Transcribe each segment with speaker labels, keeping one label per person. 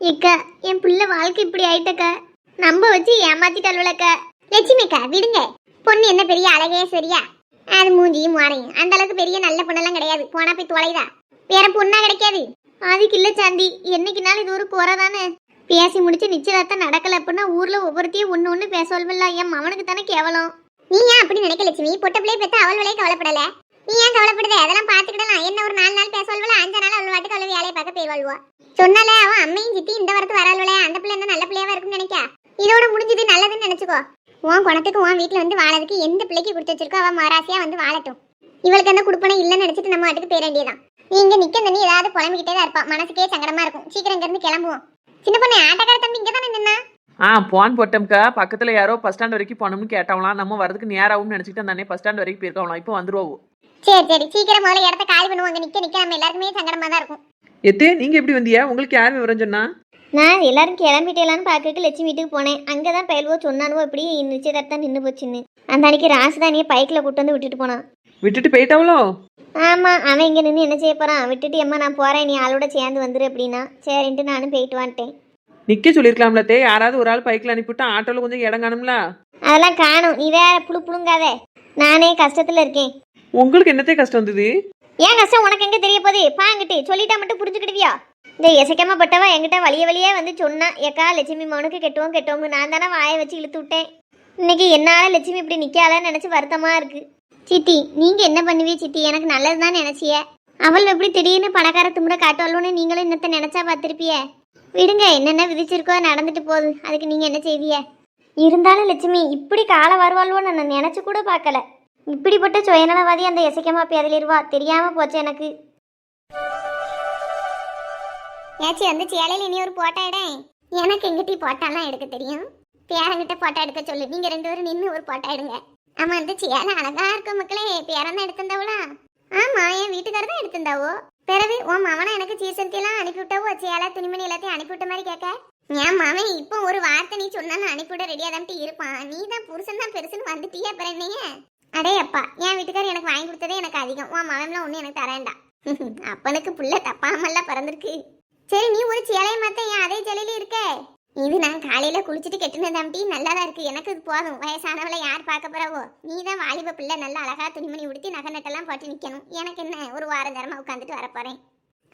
Speaker 1: ஏக்கா என் பிள்ளை வாழ்க்கை இப்படி ஆயிட்டக்கா. நம்ப வச்சு ஏமாத்திட்டாளுவலக்கா. லட்சுமிக்கா விடுங்க. பொண்ணு என்ன பெரிய அழகே சரியா? அது மூஞ்சியும் மாறையும் அந்த அளவுக்கு பெரிய நல்ல பொண்ணெல்லாம் கிடையாது. போனா போய் தொலைதா, வேற பொண்ணா கிடைக்காது. அதுக்கு இல்ல சாந்தி, என்னைக்குனாலும் இது ஒரு குறை தானே. பேசி முடிச்சு நிச்சயதார்த்தம் நடக்கல அப்படின்னா ஊர்ல ஒவ்வொருத்தையும் ஒண்ணு பேசவல்ல. என் மவனுக்கு தானே கேவலம். நீ ஏன் அப்படி நினைக்க லட்சுமி? பொட்ட பிள்ளைய பெற்ற அவள் விலையை கவலைப்படல. நீ ஏன் கவலைப்படுத? அதெல்லாம் பாத்துக்கிடலாம். என்ன ஒரு 4 நாள் பேசவல்ல, 5 நாள் அவள் வாட்டுக்கு அவள் வேலையை பார்க்க போய்வாள்வா. சொன்னால அவன் அம்மையும் சித்தி இந்த வரத்து வராள்வலே, அந்த பிள்ளை என்ன நல்ல பிள்ளையாவா இருக்குன்னு நினைக்கா? இதோட முடிஞ்சது நல்லதுன்னு நினைச்சுக்கோ. உன் குணத்துக்கு உன் வீட்டுல வந்து வாழறதுக்கு எந்த பிள்ளைக்கு கொடுத்து வச்சிருக்கோ அவன் மராசியா வந்து வாழட்டும். இவளுக்கு அந்த குடுப்பனை இல்லைன்னு நினைச்சிட்டு நம்ம வாட்டுக்கு பேர வேண்டியதான். நீ இங்க நிக்க தண்ணி ஏதாவது புலம்பிக்கிட்டே தான் இருப்பா. மனசுக்கே சங்கடமா இருக்கும். சீக்கிரம் இங்க இருந்து கிளம்புவோம். சின்ன பொண்ணு ஆட்டக்கார தம்பி இங்க தானே நின்னா?
Speaker 2: போன் போட்டோம்க்கா. பக்கத்துல யாரோ பஸ் ஸ்டாண்ட் வரைக்கும் போனோம்னு கேட்டவங்களாம். நம்ம வரதுக்கு நேராகும்னு நினைச்சிட்டு தானே பஸ் ஸ்டாண்ட் வரைக்கும் போயிருக்கோம். இப்போ வந்துருவோம்.
Speaker 1: சரி சரி, சீக்கிரம் முதல்ல இடத்த காலி பண்ணுவாங்க. நிக்க நம்ம எல்லாருக்குமே சங்கடமா தான் இருக்கும்.
Speaker 2: எத்தே நீங்க எப்படி வந்தியா? உங்களுக்கு யார் விவரம் சொன்னா?
Speaker 1: நான் எல்லாரும் கிளம்பிட்டேலான்னு பார்க்க லட்சுமி வீட்டுக்கு போனேன். அங்கதான் பயில்வோ சொன்னானுவோ இப்படி நிச்சயதார்த்தம் நின்று போச்சுன்னு. அந்த அன்னைக்கு ராசுதானியை பைக்கில் கூட்டு வந்து விட்டுட்டு போனான்.
Speaker 2: விட்டுட்டு போயிட்டாவளோ?
Speaker 1: ஆமா, அவன் இங்க நின்று என்ன செய்ய போறான்? விட்டுட்டு எம்மா நான் போறேன், நீ ஆளோட சேர்ந்து வந்துரு அப்படின்னா சரின்ட்டு நானும் போயிட்டு வந்துட்டேன்.
Speaker 2: நிக்க சொல்லிருக்கலாம்ல தே. யாராவது ஒரு ஆள் பைக்ல அனுப்பிவிட்டா ஆட்டோல கொஞ்சம் இடம் காணும்ல.
Speaker 1: அதெல்லாம் காணும். நீ வேற புழுங்காத. நானே கஷ்டத்துல இருக்கேன்.
Speaker 2: உங்களுக்கு என்னத்தே கஷ்டம் வந்தது?
Speaker 1: ஏன் கஷ்டம் உனக்கு எங்க தெரிய போகுது? பாங்கிட்டு சொல்லிட்டா மட்டும் புரிஞ்சுக்கிடுவியா? இந்த எசைக்கமாப்பட்டவா என்கிட்ட வழியே வந்து சொன்னா, ஏக்கா லட்சுமி மவனுக்கு கெட்டோம் நான் தானே வாயை வச்சு இழுத்து விட்டேன். இன்னைக்கு என்னால லட்சுமி இப்படி நிக்காலன்னு நினைச்சு வருத்தமா இருக்கு. சித்தி நீங்க என்ன பண்ணுவீ சித்தி? எனக்கு நல்லதுதான் நினைச்சிய. அவள் எப்படி திடீர்னு பணக்கார தும்புற காட்டுவாள்னு நீங்களும் இன்னத்தை நினைச்சா பார்த்திருப்பிய. விடுங்க, என்னென்ன விதிச்சிருக்கோ நடந்துட்டு போகுது. அதுக்கு நீங்க என்ன செய்விய? இருந்தாலும் லட்சுமி இப்படி காலை வருவாள்வோன்னு நான் நினைச்சு கூட பார்க்கல. இப்படிப்பட்ட சுயநலவாதி அந்த எசைக்கமா பேதலிருவா. தெரியாம போச்சு எனக்கு. ஏச்சி வந்து சேலையில் இனி ஒரு போட்டோ எடு. எனக்கு எங்கிட்ட போட்டாலாம் எடுக்க தெரியும். பேரங்கிட்ட போட்டோ எடுக்க சொல்லு. நீங்க 2 பேரும் நின்று ஒரு போட்டோ எடுங்க. ஆமா, அந்த சேலை அழகா இருக்கும் மக்களே. பேரன் எடுத்திருந்தாவளா? ஆமா, என் வீட்டுக்காரர் தான் எடுத்திருந்தாவோ. பிறகு உன் மாமனா எனக்கு சீசன்லாம் அனுப்பிவிட்டாவோ. சேலை துணிமணி எல்லாத்தையும் அனுப்பிவிட்ட மாதிரி கேட்க. என் மாமன் இப்போ ஒரு வார்த்தை நீ சொன்னாலும் அனுப்பிவிட ரெடியா தான் இருப்பான். நீ தான் புருஷன் தான் பெருசுன்னு வந்துட்டியா அப்புறம் என்னைய? அடே அப்பா, என் வீட்டுக்காரர் எனக்கு வாங்கி கொடுத்ததே எனக்கு அதிகம். உன் மாமன்லாம் ஒன்றும் எனக்கு தரேன்டா. அப்பனுக்கு புள்ள தப்பாமல்லாம் பிறந்திருக்கு. சரி, நீ ஒரு சேலையை மாத்த ஏன் அதே சேலையில இருக்க? இது நான் காலையில குளிச்சுட்டு கெட்டுனதாம்டி. நல்லாதான் இருக்கு. எனக்கு இது போதும். வயசானவளை யார் பார்க்க போறாவோ? நீ தான் வாலிப பிள்ளை. நல்லா அழகா துணிமணி உடுத்தி நகை நட்டெல்லாம் போட்டு நிக்கணும். எனக்கு என்ன, ஒரு வாரம் தரமா உட்காந்துட்டு வரப்போறேன்.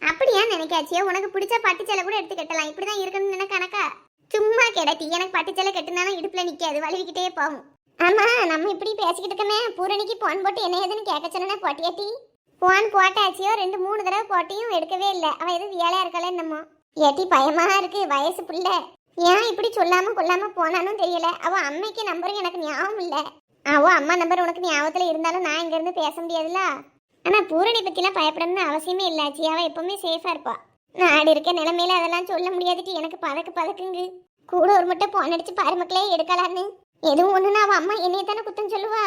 Speaker 1: அப்படியா நினைக்காச்சியா? உனக்கு பிடிச்ச பட்டு சேலை கூட எடுத்து கட்டலாம். இப்படிதான் இருக்கணும்னு நினைக்கணக்கா? சும்மா கிடட்டி. எனக்கு பட்டு சேலை கட்டுனாலும் இடுப்புல நிக்காது, வலிக்கிட்டே போகும். ஆமா, நம்ம இப்படி பேசிக்கிட்டு இருக்கமே. பூரணிக்கு போன் போட்டு என்ன ஏதுன்னு கேட்க சொன்னா போட்டியாட்டி? போன் போட்டாச்சியோ 2-3 தடவை போட்டியும் எடுக்கவே இல்லை. அவ எதுவும் வேலையா இருக்கல என்னமோ. ஏட்டி பயமா இருக்கு, வயசு பிள்ளை. ஏன் இப்படி சொல்லாம கொள்ளாம போனாலும் தெரியல. அவ அம்மைக்கு நம்பரும் எனக்கு ஞாபகம் இல்லை. அவ அம்மா நம்பர் உனக்கு ஞாபகத்துல இருந்தாலும் நான் இங்க இருந்து பேச முடியாதுல்ல. ஆனா பூரணி பத்திலாம் பயப்படணும்னு அவசியமே இல்லாச்சு. அவ எப்பவுமே சேஃபா இருப்பா. நாடு இருக்க நிலைமையில அதெல்லாம் சொல்ல முடியாதுட்டு. எனக்கு பதக்குங்க. கூட ஒரு மட்டும் போன் அடிச்சு பாரு மக்களே எடுக்கலான்னு. எதுவும் ஒண்ணுன்னா அவ அம்மா என்னைய தானே குத்தம் சொல்லுவா.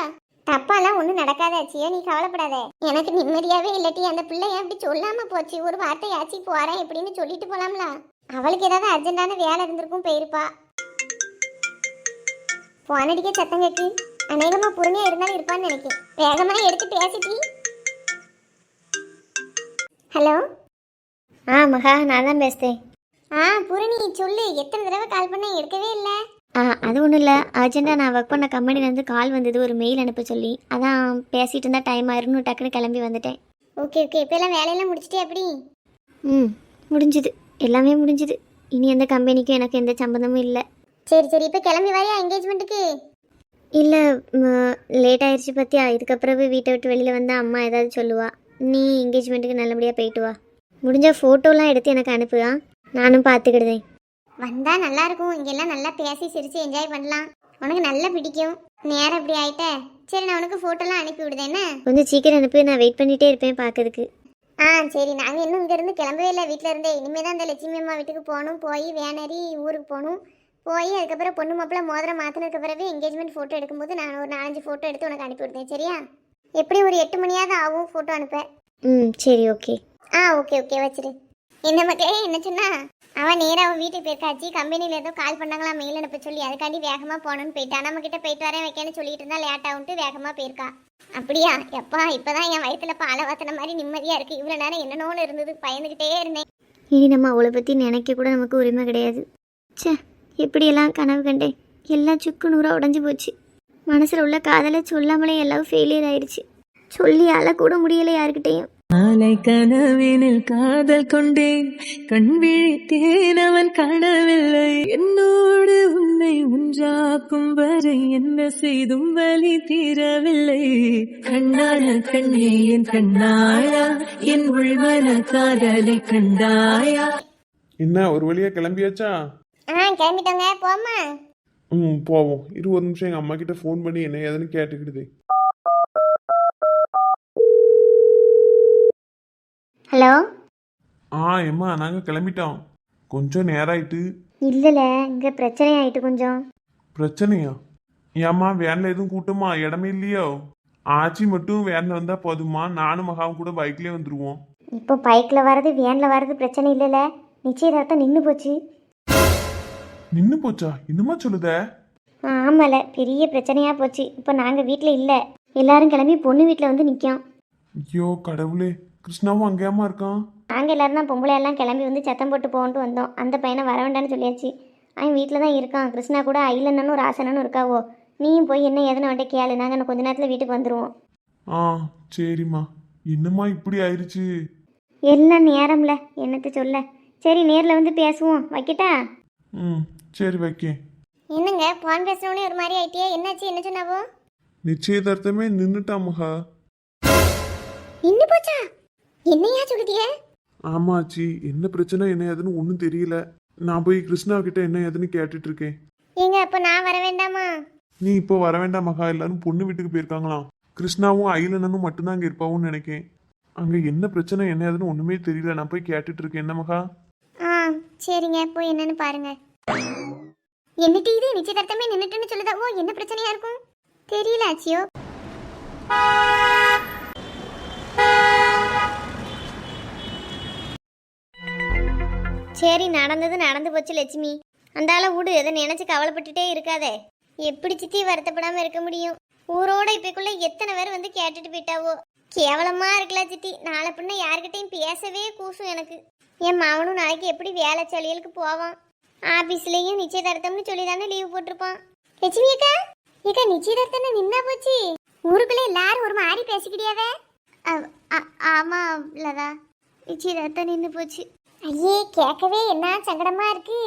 Speaker 1: தப்பாலாம் ஒன்றும் நடக்காதாச்சியா, நீ கவலைப்படாத. எனக்கு நிம்மதியாவே இல்லாட்டி அந்த பிள்ளை ஏன் இப்படி சொல்லாம போச்சு? ஒரு வார்த்தை ஆச்சு போறேன் இப்படின்னு சொல்லிட்டு போலாம்ல. அவளுக்கு ஏதாவது அர்ஜென்டான வேலை இருந்திருக்கும், போயிருப்பா. போன் அடிக்க சத்தம் கேட்டு அநேகமா பூரணியா இருந்தாலும் இருப்பான்னு நினைக்கிறேன். வேகமா எடுத்து பேசிட்டு. ஹலோ. மகா, நான் தான் பேசுறேன். பூரணி சொல்லு. எத்தனை தடவை கால் பண்ண எடுக்கவே இல்லை. அது ஒன்றும் இல்லை, அர்ஜென்ட்டாக நான் ஒர்க் பண்ண கம்பெனிலேருந்து கால் வந்தது, ஒரு மெயில் அனுப்ப சொல்லி. அதான் பேசிகிட்டு இருந்தால் டைம் ஆயிரும்னு டக்குன்னு கிளம்பி வந்துட்டேன். ஓகே இப்போ எல்லாம் வேலையெல்லாம் முடிச்சிட்டே அப்படி? முடிஞ்சுது, எல்லாமே முடிஞ்சுது. இனி எந்த கம்பெனிக்கும் எனக்கு எந்த சம்பந்தமும் இல்லை. சரி இப்போ கிளம்பி வரையா என்கேஜ்மெண்ட்டுக்கு? இல்லை, லேட் ஆயிடுச்சு பற்றியா. இதுக்கப்புறம் வீட்டை விட்டு வெளியில் வந்தால் அம்மா ஏதாவது சொல்லுவா. நீ என்கேஜ்மெண்ட்டுக்கு நல்லபடியாக போயிட்டு வா. முடிஞ்ச ஃபோட்டோலாம் எடுத்து எனக்கு அனுப்புவா, நானும் பார்த்துக்கிடுதேன். வந்தா நல்லா இருக்கும். இங்கெல்லாம் நல்லா பேசி சிரிச்சு என்ஜாய் பண்ணலாம். உனக்கு நல்லா பிடிக்கும். நேரம் இப்படி ஆயிட்ட. சரி, நான் உனக்கு போட்டோலாம் அனுப்பி விடுதேன்னு. கொஞ்சம் சீக்கிரம் அனுப்பி, நான் வெயிட் பண்ணிட்டே இருப்பேன் பார்க்கறதுக்கு. சரி, நாங்கள் இன்னும் இங்கேருந்து கிளம்பவே இல்லை, வீட்டில் இருந்தே. இனிமேல் தான் அந்த லட்சுமி அம்மா வீட்டுக்கு போகணும். போய் வேனரி ஊருக்கு போகணும். போய் அதுக்கப்புறம் பொண்ணு மாப்பிள்ள மோதிரம் மாற்றினதுக்கு பிறகு என்கேஜ்மெண்ட் ஃபோட்டோ எடுக்கும்போது நான் ஒரு 4-5 ஃபோட்டோ எடுத்து உனக்கு அனுப்பி விடுதேன். சரியா? எப்படி ஒரு 8 மணியாவது ஆகும் ஃபோட்டோ அனுப்ப. சரி, ஓகே. ஓகே வச்சிரு. என்ன மக்களே, என்ன சொன்னா? அவன் நேராக அவன் வீட்டுக்கு போயிருக்காச்சு. கம்பெனியில் ஏதோ கால் பண்ணாங்களா மெயில் அனுப்ப சொல்லி. அதுக்காண்டி வேகமாக போகணுன்னு போயிட்டா. நம்ம கிட்ட போயிட்டு வரேன் வைக்கன்னு சொல்லிட்டு இருந்தா லேட் ஆகுன்ட்டு வேகமாக போயிருக்கா. அப்படியா? எப்பா இப்போதான் என் வயிற்றுல பாலை வாத்தின மாதிரி நிம்மதியாக இருக்குது. இவ்வளோ நேரம் என்னென்னோன்னு இருந்தது, பயந்துக்கிட்டே இருந்தேன். இனி நம்ம அவளை பற்றி நினைக்க கூட நமக்கு உரிமை கிடையாது. ச்சே, எப்படியெல்லாம் கனவு கண்டேன். எல்லாம் சுக்கு நூறாக உடஞ்சி போச்சு. மனசில் உள்ள காதலை சொல்லாமலே எல்லாம் ஃபெயிலியர் ஆயிடுச்சு. சொல்லி அழக்கூட முடியலை யாருக்கிட்டையும்.
Speaker 3: நாளை கனவினில் காதல் கொண்டேன், கண் விழித்தேன் அவன் காணவில்லை. என்னோடு உன்னை ஒன்றாக்கும் வரை என்ன செய்தும் வலி தீரவில்லை. கண்ணான கண்ணே என் கண்ணாயா, என் உள்மன காதலை கண்டாயா.
Speaker 4: என்ன ஒரு வழியா கிளம்பியாச்சா?
Speaker 1: கிளம்பிட்டோங்க, போமா.
Speaker 4: போவோம். ஒரு நிமிஷம் எங்க அம்மா கிட்ட ஃபோன் பண்ணி என்ன ஏதுன்னு கேட்டுக்கிடுது.
Speaker 1: ஹலோ.
Speaker 4: எம்மா நாங்க கிளம்பிட்டோம். கொஞ்சம் நேரம் ஆயிட்டு.
Speaker 1: இல்லைல்ல, இங்கே பிரச்சனை ஆயிட்டு கொஞ்சம்.
Speaker 4: பிரச்சனையா? ஏம்மா வேன்ல எதுவும் கூட்டமா? இடமே இல்லையோ? ஆச்சி மட்டும் வேன்ல வந்தா போதுமா? நானும் மகாவும் கூட பைக்லயே வந்துருவோம்.
Speaker 1: இப்போ பைக்கில் வர்றது வேனில் வர்றது பிரச்சனை இல்லைல்ல, நிச்சயதார்த்தம் நின்று போச்சு.
Speaker 4: நின்னு போச்சா? என்னமா சொல்லுத?
Speaker 1: ஆமால, பெரிய பிரச்சனையாக போச்சு. இப்போ நாங்கள் வீட்டில் இல்லை, எல்லாரும் கிளம்பி பொண்ணு வீட்டில் வந்து நிற்கோம்.
Speaker 4: ஐயோ கடவுளே, கிருஷ்ணாவும் அங்கேயாமா இருக்கான்?
Speaker 1: நாங்கள் எல்லாரும் தான் பொம்பளை எல்லாம் கிளம்பி வந்து சத்தம் போட்டு போகன்ட்டு வந்தோம். அந்த பையனை வர வேண்டான்னு சொல்லியாச்சு. அவன் வீட்டில் தான் இருக்கான். கிருஷ்ணா கூட ஐலண்ணனும் ராசனனும் இருக்காவோ. நீயும் போய் என்ன எதனை வந்துட்டு கேளு, நாங்கள் இன்னும் கொஞ்ச நேரத்தில் வீட்டுக்கு வந்துடுவோம்.
Speaker 4: சரிம்மா. என்னம்மா இப்படி ஆயிடுச்சு?
Speaker 1: எல்லாம் நேரம்ல, என்னத்தை சொல்ல. சரி, நேரில் வந்து பேசுவோம். வைக்கிட்டா?
Speaker 4: சரி வைக்கேன்.
Speaker 1: என்னங்க போன் பேசணும்னே ஒரு மாதிரி ஆயிட்டியே, என்னாச்சு? என்ன சொன்னாவோ?
Speaker 4: நிச்சயதார்த்தமே நின்னுட்டா மகா.
Speaker 1: நின்று போச்சா? என்னையா சொல்லுதிய?
Speaker 4: ஆமாச்சி, என்ன பிரச்சனை என்ன ஏதுன்னு ஒன்றும் தெரியல. நான் போய் கிருஷ்ணா கிட்ட என்ன ஏதுன்னு கேட்டுட்டு இருக்கேன்.
Speaker 1: ஏங்க, அப்போ நான் வர வேண்டாமா?
Speaker 4: நீ இப்போ வர வேண்டாம் மகா, எல்லாரும் பொண்ணு வீட்டுக்கு போயிருக்காங்களாம். கிருஷ்ணாவும் ஐலனனும் மட்டும்தான் அங்கே இருப்பாவும் நினைக்கேன். அங்கே என்ன பிரச்சனை என்ன ஏதுன்னு ஒன்றுமே தெரியல. நான் போய் கேட்டுட்டு இருக்கேன். என்ன மகா?
Speaker 1: சரிங்க, போய் என்னன்னு பாருங்க. என்னட்டு இது நிச்சயதார்த்தமே நின்னுட்டுன்னு சொல்லுதா? ஓ, என்ன பிரச்சனையா இருக்கும் தெரியல ஆச்சியோ. சரி, நடந்தது நடந்து போச்சு லட்சுமி. அந்த ஆளை விடு, எதை நினைச்சு கவலைப்பட்டுட்டே இருக்காதே. எப்படி சித்தி வருத்தப்படாம இருக்க முடியும்? ஊரோட இப்பக்குள்ள எத்தனை பேர் வந்து கேட்டுட்டு போயிட்டாவோ. கேவலமா இருக்கல சித்தி. நாளை பின்ன யாருக்கிட்டையும் பேசவே கூசும் எனக்கு. என் மாவனும் நாளைக்கு எப்படி வேலை சளியலுக்கு போவான். ஆபீஸ்லயும் நிச்சயதார்த்தம்னு சொல்லி தானே லீவ் போட்டிருப்பான். லட்சுமி அக்கா, ஏக்கா நிச்சயதார்த்தம் நின்னா போச்சு. ஊருக்குள்ள எல்லாரும் ஒரு மாதிரி பேசிக்கிட்டியாவே. ஆமா லதா, நிச்சயதார்த்தம் நின்று போச்சு. ஐயே, கேட்கவே என்ன சங்கடமா இருக்கு.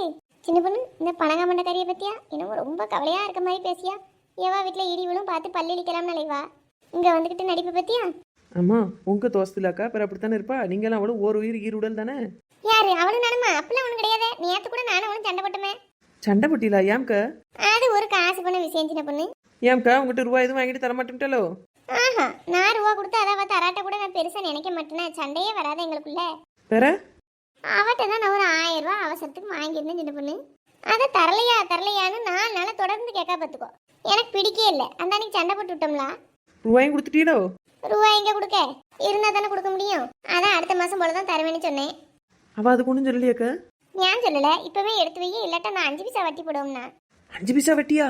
Speaker 1: சின்ன பொண்ணு, இந்த பனகாமண்ட கறியை பத்தியா என்னமோ ரொம்ப கவலையா இருக்க மாதிரி பேசியா. ஏவா வீட்டுல இடிவிலும் பார்த்து பல்லிழிக்கலாம் நிலைவா. இங்க வந்துகிட்டு நடிப்பு பத்தியா?
Speaker 2: ஆமா, உங்க தோஸ்திலாக்கா பிற அப்படித்தானே இருப்பா. நீங்களாம் அவளும் ஒரு உயிர் ஈருடல் தானே.
Speaker 1: யாரு அவளும் நானுமா? அப்பெல்லாம் ஒன்றும் கிடையாது. நேற்று கூட நானும் அவளும் சண்டை போட்டுமே.
Speaker 2: சண்டை போட்டிலா? ஏம்க்கா?
Speaker 1: அது ஒரு காசு பண்ண விஷயம் சின்ன பொண்ணு.
Speaker 2: ஏம்க்கா, உங்ககிட்ட ரூபாய் எதுவும் வாங்கிட்டு தர மாட்டேன்ட்டாலோ?
Speaker 1: நான் ரூபா கொடுத்து அதாவது தராட்ட கூட நான் பெருசா நினைக்க மாட்டேனே. சண்டையே வராது எங்களுக்குள்ள.
Speaker 2: வேற
Speaker 1: அவட்ட தான் நான் ஒரு 1000 ரூபாய் அவசரத்துக்கு வாங்கியிருந்தேன் சின்ன பொண்ணு. அதை தரலையான்னு 4 நாளை தொடர்ந்து கேட்க பார்த்துக்கோ. எனக்கு பிடிக்கே இல்லை. அந்த அன்னைக்கு சண்டை போட்டு விட்டோம்ல.
Speaker 2: ரூபாயும் கொடுத்துட்டீங்களோ?
Speaker 1: ரூபாய் எங்க கொடுக்க? இருந்தா தானே கொடுக்க முடியும். அதான் அடுத்த மாசம் போலதான் தருவேன்னு சொன்னேன்.
Speaker 2: அவ அதுக்கு ஒன்றும் சொல்லலையாக்கா?
Speaker 1: ஏன் சொல்லல? இப்பவே எடுத்து வை, இல்லாட்டா நான் 5 பைசா வட்டி போடுவோம்னா.
Speaker 2: 5 பைசா வட்டியா?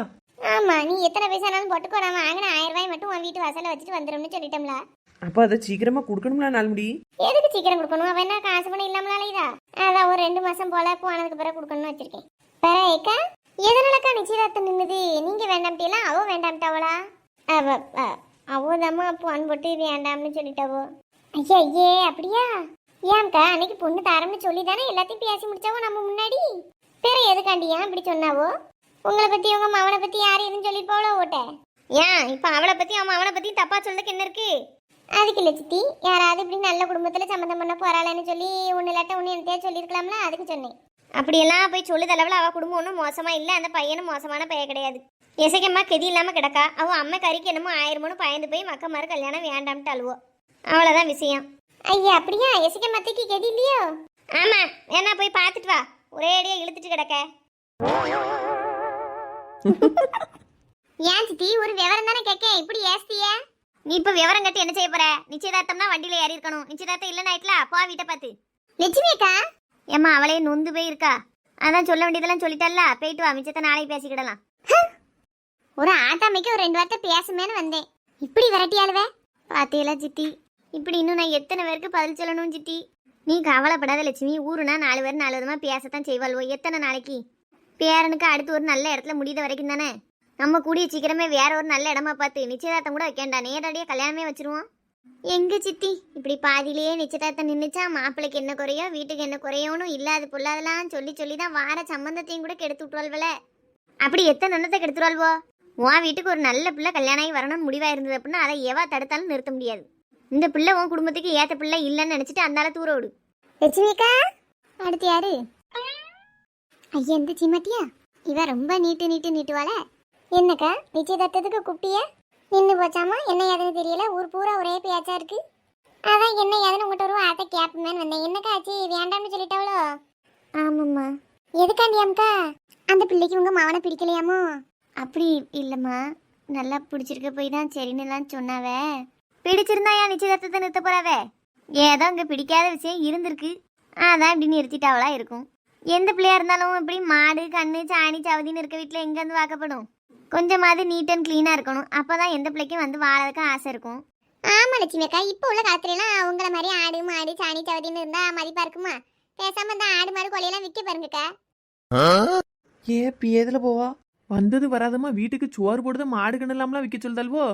Speaker 1: ஆமா, நீ எத்தனை பைசானாலும் போட்டுக்கோ. நான் வாங்கின 1000 ரூபாய் மட்டும் உன் வீட்டு வாசல்ல வச்சுட்டு வந்துடும்னு சொல்லிட்டோம்ல.
Speaker 2: அப்ப அதை சீக்கிரமா கொடுக்கணும்ல நாள் முடி.
Speaker 1: எதுக்கு சீக்கிரம் கொடுக்கணும்? அவன் என்ன காசு பணம் இல்லாமலாம் இதா? அதான் ஒரு 2 மாசம் போல போனதுக்கு பிறகு கொடுக்கணும்னு வச்சிருக்கேன். வேற ஏக்கா, எதனாலக்கா நிச்சயதார்த்தம் நின்னுது? நீங்க வேண்டாம்ட்டீங்களா? அவ வேண்டாம்ட்டாவளா? அவதாம்மா போன் போட்டு வேண்டாம்னு சொல்லிட்டாவோ. ஐயே, அப்படியா? ஏன்க்கா, அன்னைக்கு பொண்ணு தரம்னு சொல்லி தானே எல்லாத்தையும் பேசி முடிச்சாவோ நம்ம முன்னாடி. வேற எதுக்காண்டி ஏன் இப்படி சொன்னாவோ? உங்களை பத்தி உங்க மவனை பத்தி யாரும் எதுவும் சொல்லிருப்பாவளோ ஓட்ட? ஏன் இப்ப அவளை பத்தி அவன் அவனை பத்தி தப்பா சொல்றதுக்கு என்ன இருக்கு? அதுக்கு இல்ல சித்தி, யாராவது இப்படி நல்ல குடும்பத்துல சம்மந்தம் பண்ண போறாளன்னு சொல்லி ஒண்ணு இல்லாட்ட ஒண்ணு என்னத்தையா சொல்லிருக்கலாம்ல, அதுக்கு சொன்னேன். அப்படியெல்லாம் போய் சொல்லுதளவுல அவ குடும்பம் ஒன்றும் மோசமா இல்லை. அந்த பையனும் மோசமான பையன் கிடையாது. எசைக்கம்மா கெதி இல்லாம கிடக்கா. அவன் அம்மா கறிக்கு என்னமோ 1000 பயந்து போய் மக்க மாதிரி கல்யாணம் வேண்டாம்ட்டு அழுவோ. அவ்வளவுதான் விஷயம். ஐயா, அப்படியா? எசைக்கம்மாத்தைக்கு கெதி இல்லையோ? ஆமா, வேணா போய் பார்த்துட்டு வா. ஒரே அடியா இழுத்துட்டு கிடக்க. ஏன் சித்தி, ஒரு விவரம் தானே கேட்க, இப்படி ஏஸ்திய? நீ இப்ப விவரம் கட்டி என்ன செய்ய போற? நிச்சயதார்த்தம்னா வண்டியில ஏறி இருக்கணும். நிச்சயதார்த்தம் இல்லைன்னு ஆயிட்டல, போ வீட்டை பார்த்து. லட்சுமி அக்கா, ஏம்மா அவளே நொந்து போய் இருக்கா. அதான் சொல்ல வேண்டியதெல்லாம் சொல்லிட்டல்ல, போயிட்டு வா. மிச்சத்தை நாளைக்கு பேசிக்கிடலாம். ஒரு ஆட்டாமைக்கு ஒரு 2 வார்த்தை பேசுமேன்னு வந்தேன். இப்படி விரட்டியாளுவே பாத்தியெல்லாம் சித்தி. இப்படி இன்னும் நான் எத்தனை பேருக்கு பதில் சொல்லணும் சித்தி? நீ கவலைப்படாத லட்சுமி. ஊருனா 4 பேர் 4 விதமா பேசத்தான் செய்வாள்வோ. எத்தனை நாளைக்கு? பேரனுக்கு அடுத்து ஒரு நல்ல இடத்துல முடித வரைக்கும் தானே. நம்ம கூடிய சீக்கிரமே வேற ஒரு நல்ல இடமா பார்த்து நிச்சயதார்த்தம் கூட வைக்கண்டா, நேரடியாக கல்யாணமே வச்சிருவோம். எங்க சித்தி இப்படி பாதியிலேயே நிச்சயதார்த்தம் நின்றுச்சா? மாப்பிள்ளைக்கு என்ன குறையோ, வீட்டுக்கு என்ன குறையோன்னு இல்லாது பொல்லாதெல்லாம் சொல்லி தான் வார சம்பந்தத்தையும் கூட கெடுத்து விட்டுவாள்வல. அப்படி எத்தனை எண்ணத்தை கெடுத்துருவாள்வோ. உன் வீட்டுக்கு ஒரு நல்ல பிள்ளை கல்யாணம் ஆகி வரணும்னு முடிவாக இருந்தது அப்படின்னா அதை எவா தடுத்தாலும் நிறுத்த முடியாது. இந்த பிள்ளை உன் குடும்பத்துக்கு ஏற்ற பிள்ளை இல்லைன்னு நினச்சிட்டு அந்தால தூர விடு. லட்சுமிக்கா, அடுத்து யாரு? ஐயா இந்த சிம்மத்தியா, இவ ரொம்ப நீட்டுவாள. என்னக்கா நிச்சயதார்த்தத்துக்கு கூப்பிட்டிய? நின்று போச்சாமா? என்ன ஏதுன்னு தெரியல, ஊர் பூரா ஒரே பேச்சா இருக்கு. அதான் என்ன ஏதுன்னு உங்கள்கிட்ட ஒரு வார்த்தை கேட்பேன்னு வந்தேன். என்னக்கா ஆச்சு? வேண்டாம்னு சொல்லிட்டாவளோ? ஆமாம்மா. எதுக்காண்டியாம்க்கா? அந்த பிள்ளைக்கு உங்க மவனை பிடிக்கலையாமோ? அப்படி இல்லைம்மா, நல்லா பிடிச்சிருக்க போய் தான் சரின்னு எல்லாம் சொன்னாவ. பிடிச்சிருந்தா ஏன் நிச்சயதார்த்தத்தை நிறுத்த போறாவே? ஏதோ இங்கே பிடிக்காத விஷயம் இருந்திருக்கு, அதான் இப்படி நிறுத்திட்டாவளா இருக்கும். எந்த பிள்ளையா இருந்தாலும் இப்படி மாடு கண்ணு சாணி சவதின்னு இருக்க வீட்டில் எங்கேருந்து வாக்கப்படும்? கொஞ்சமாவது நீட் அண்ட் க்ளீனாக இருக்கணும். அப்போ தான் எந்த பிள்ளைக்கும் வந்து வாழறதுக்கு ஆசை இருக்கும். ஆமாம் லட்சுமி அக்கா, இப்போ உள்ள காலத்துலலாம் அவங்கள மாதிரி ஆடு மாடு சாணி சவதின்னு இருந்தால் மதிப்பாக இருக்குமா? பேசாமல் இந்த ஆடு மாடு கொலையெல்லாம் விற்க பாருங்கக்கா.
Speaker 2: ஏ எதுல போவா? வந்தது வராதமா வீட்டுக்கு சோறு போடுறது மாடு கண்ணெல்லாம்லாம் விற்க சொல்லுதல்வோ.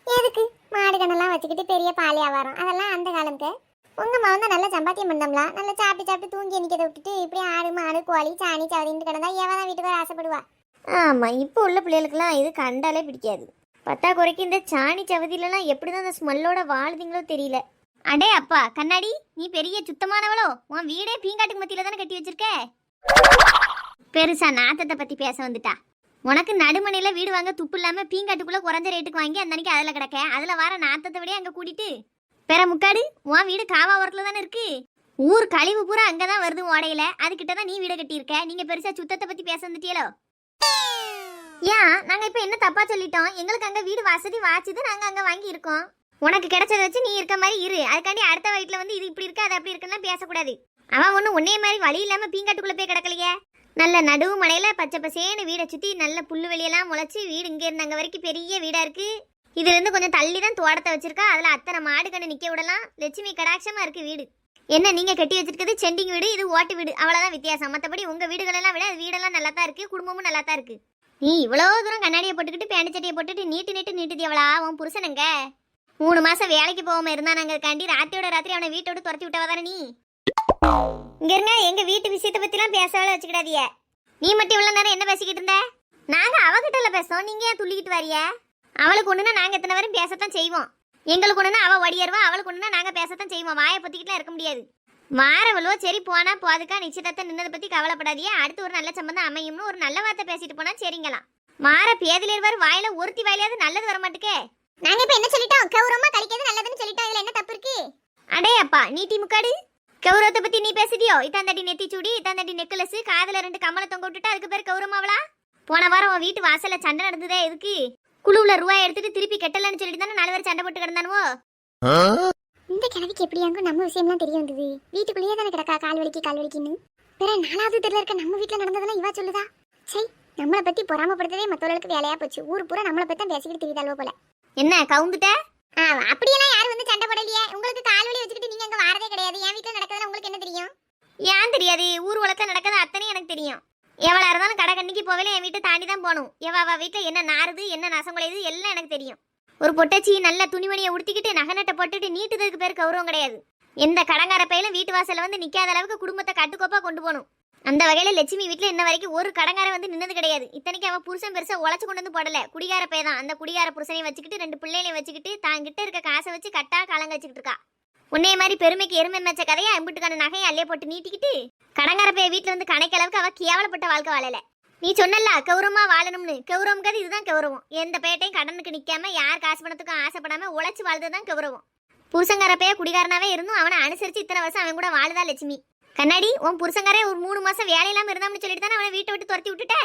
Speaker 1: எதுக்கு மாடு கண்ணெல்லாம் வச்சுக்கிட்டு பெரிய பால் வியாபாரம்? அதெல்லாம் அந்த காலம்க்கு. உங்கள் மகன் தான் நல்லா சம்பாத்தியம் பண்ணோம்ல, நல்லா சாப்பிட்டு தூங்கி எண்ணிக்கிறத விட்டுட்டு இப்படி ஆடு மாடு கோழி சாணி சவதின்னு கிடந்தா எவன் தான் வீட்டுக்கு வர ஆசைப்படுவா? ஆமாம், இப்போ உள்ள பிள்ளைகளுக்குலாம் இது கண்டாலே பிடிக்காது. பத்தாக்குறைக்கு இந்த சாணி சவதியிலலாம் எப்படி தான் அந்த ஸ்மெல்லோட வாழுதுங்களோ தெரியல. அடே அப்பா கண்ணாடி, நீ பெரிய சுத்தமானவளோ? உன் வீடே பீங்காட்டுக்கு மத்தியில தானே கட்டி வச்சிருக்க. பெருசா நாத்தத்தை பற்றி பேச வந்துட்டா. உனக்கு நடுமனையில் வீடு வாங்க துப்பு இல்லாமல் பீங்காட்டுக்குள்ளே குறைஞ்ச ரேட்டுக்கு வாங்கி அந்த அன்னைக்கு அதில் கிடக்க. அதில் வர நாத்தத்தை விட அங்கே கூட்டிட்டு பெற முக்காடு. உன் வீடு காவா ஓரத்தில் தானே இருக்கு. ஊர் கழிவு பூரா அங்கே தான் வருது ஓடையில. அதுக்கிட்ட தான் நீ வீடை கட்டியிருக்க. நீங்கள் பெருசாக சுத்தத்தை பற்றி பேச வந்துட்டியலோ? ஏன் நாங்கள் இப்போ என்ன தப்பா சொல்லிட்டோம்? எங்களுக்கு அங்கே வீடு வசதி வாச்சுது, நாங்கள் அங்கே வாங்கி இருக்கோம். உனக்கு கிடைச்சதை வச்சு நீ இருக்க மாதிரி இரு. அதுக்காண்டி அடுத்த வீட்டில் வந்து இது இப்படி இருக்கு அது அப்படி இருக்குன்னா பேசக்கூடாது. அவன் ஒன்றும் உன்னைய மாதிரி வழி இல்லாமல் பீங்காட்டுக்குள்ளே போய் கிடக்கலையே. நல்ல நடுவு மலையில் பச்சை பசேன்னு வீடை சுற்றி நல்ல புல்லு வெளியெல்லாம் முளைச்சி வீடு இங்கே இருந்து அங்கே வரைக்கும் பெரிய வீடாக இருக்குது. இதுலேருந்து கொஞ்சம் தள்ளி தான் தோட்டத்தை வச்சிருக்கா. அதில் அத்தனை மாடு கண்ணு நிற்க விடலாம். லட்சுமி கடாட்சமாக இருக்குது வீடு. என்ன நீங்கள் கட்டி வச்சிருக்கிறது செண்டிங் வீடு, இது ஓட்டு வீடு, அவ்வளோதான் வித்தியாசம். மற்றபடி உங்கள் வீடுகளெல்லாம் விட அது வீடெல்லாம் நல்லா தான் இருக்குது, குடும்பமும் நல்லா தான் இருக்குது. நீ இவ்வளோ தூரம் கண்ணாடியை போட்டுக்கிட்டு பேண்ட் சட்டையை போட்டுட்டு நீட்டுது எவ்வளோ? உன் புருஷனுங்க 3 மாதம் வேலைக்கு போகாமல் இருந்தானாங்கிறக்காண்டி ராத்திரியோட ராத்திரி அவனை வீட்டை விட்டு துரத்தி விட்டவா தானே நீ? இங்க இருங்க, எங்க வீட்டு விஷயத்தை பத்திலாம் பேசவே வச்சுக்கிடாதிய. நீ மட்டும் இவ்வளவு நேரம் என்ன பேசிக்கிட்டு இருந்த? நாங்க அவகிட்ட பேசோம், நீங்க ஏன் துள்ளிக்கிட்டு வரிய? அவளுக்கு ஒண்ணுன்னா நாங்க எத்தனை பேரும் பேசத்தான் செய்வோம். எங்களுக்கு ஒண்ணுன்னா அவ ஒடியருவா, அவளுக்கு ஒண்ணுன்னா நாங்க பேசத்தான் செய்வோம். வாயை பத்திக்கிட்டுலாம் இருக்க முடியாது. வாரவளோ சரி போனா போதுக்கா, நிச்சயதார்த்தம் நின்னதை பத்தி கவலைப்படாதியே. அடுத்து ஒரு நல்ல சம்பந்தம் அமையும்னு ஒரு நல்ல வார்த்தை பேசிட்டு போனா சரிங்களாம். வார பேதிலிருவார் வாயில ஒருத்தி வாயிலாவது நல்லது வர மாட்டுக்கே. நாங்க இப்ப என்ன சொல்லிட்டோம்? கௌரவமா கழிக்கிறது நல்லதுன்னு சொல்லிட்டோம். இதுல என்ன தப்பு இருக்கு? அடே அப்பா நீட்டி முக்காடு, கௌரவத்தை பத்தி நீ பேசுதியோ? இத்தாந்தடி நெத்தி சூடி, இத்தாந்தடி நெக்லஸ், காதுல 2 கம்மலை தொங்க விட்டுட்டு அதுக்கு பேர் கௌரவமாவளா? போன வாரம் உன் வீட்டு வாசல்ல சண்டை நடந்ததே எதுக்கு? குழுவுல ரூபாய் எடுத்துட்டு திருப்பி கட்டலன்னு சொல்லிட்டு தானே 4 பேர் சண்டை போட்டு கிடந்தானுவோ. இந்த கிழவிக்கு எப்படியாங்க நம்ம விஷயம்லாம் தெரிய வந்தது? வீட்டுக்குள்ளேயே தானே கிடக்கா கால் வலிக்குன்னு. வேற 4வது தெருல இருக்க நம்ம வீட்டுல நடந்ததெல்லாம் இவா சொல்லுதா? சரி, நம்மளை பத்தி பொறாமப்படுத்ததே மற்றவர்களுக்கு வேலையா போச்சு. ஊர் பூரா நம்மளை பத்தி தான் பேசிக்கிட்டு தெரியுதாளோ போல. என்ன கவுந்துட்ட? அப்படியெல்லாம் யாரும் வந்து சண்டை போடலையே. உங்களுக்கு கால் வலி வச்சுக்கிட்டு நீங்க அங்க வாரதே கிடையாது. என் வீட்டுல நடக்கிறதுல உங்களுக்கு என்ன தெரியும்? ஏன் தெரியாது? ஊர் உலகத்துல நடக்கிறது அத்தனையும் எனக்கு தெரியும். எவ்வளோ இருந்தாலும் கடை கண்ணிக்கு போகல, என் வீட்டை தாண்டி தான் போகணும். எவ்வளோ வீட்டில் என்ன நாறுது என்ன நசங்குலையுது எல்லாம் எனக்கு தெரியும். ஒரு பொட்டச்சி நல்ல துணிமணியை உடுத்திக்கிட்டு நகநட்டை போட்டுட்டு நீட்டுறதுக்கு பேர் கௌரவம் கிடையாது. எந்த கடங்கார பையிலும் வீட்டு வாசல்ல வந்து நிக்காத அளவுக்கு குடும்பத்தை கட்டுக்கோப்பா கொண்டு போகணும். அந்த வகையில லட்சுமி வீட்டுல இன்ன வரைக்கும் ஒரு கடங்கார வந்து நின்னது கிடையாது. இத்தனைக்கு அவன் புருஷன் பெருசா உழைச்சு கொண்டு வந்து போடல. குடிகார பைய தான். அந்த குடிகார புருஷனையும் வச்சுக்கிட்டு 2 பிள்ளைகளையும் வச்சுக்கிட்டு தாங்கிட்ட இருக்க காசை வச்சு கட்டா காலங்க வச்சுக்கிட்டு இருக்கா. உன்னைய மாதிரி பெருமைக்கு எருமை மேய்ச்ச கதையா அம்பிட்டுக்கான நகையை அள்ளிய போட்டு நீட்டிக்கிட்டு கடங்கார பைய வீட்டுல வந்து கணக்கு அளவுக்கு அவ கேவலப்பட்ட வாழ்க்கை வாழல. நீ சொன்னல கௌரவமா வாழணும்னு. கௌரவம்ங்கிறது இதுதான் கௌரவம். எந்த பேட்டையும் கடனுக்கு நிக்காம யார் காசு பணத்துக்கும் ஆசைப்படாம உழைச்சு வாழ்றதுதான் கௌரவம். புருஷங்கார பைய குடிகாரனாவே இருந்தும் அவனை அனுசரிச்சு இத்தனை வருஷம் அவன் கூட வாழுதா லட்சுமி. கண்ணாடி, உன் புருஷங்காரே ஒரு 3 மாசம் வேலை இல்லாம இருந்தான்னு சொல்லிட்டு தானே அவனை வீட்டை விட்டு துரத்தி விட்டுட்டே.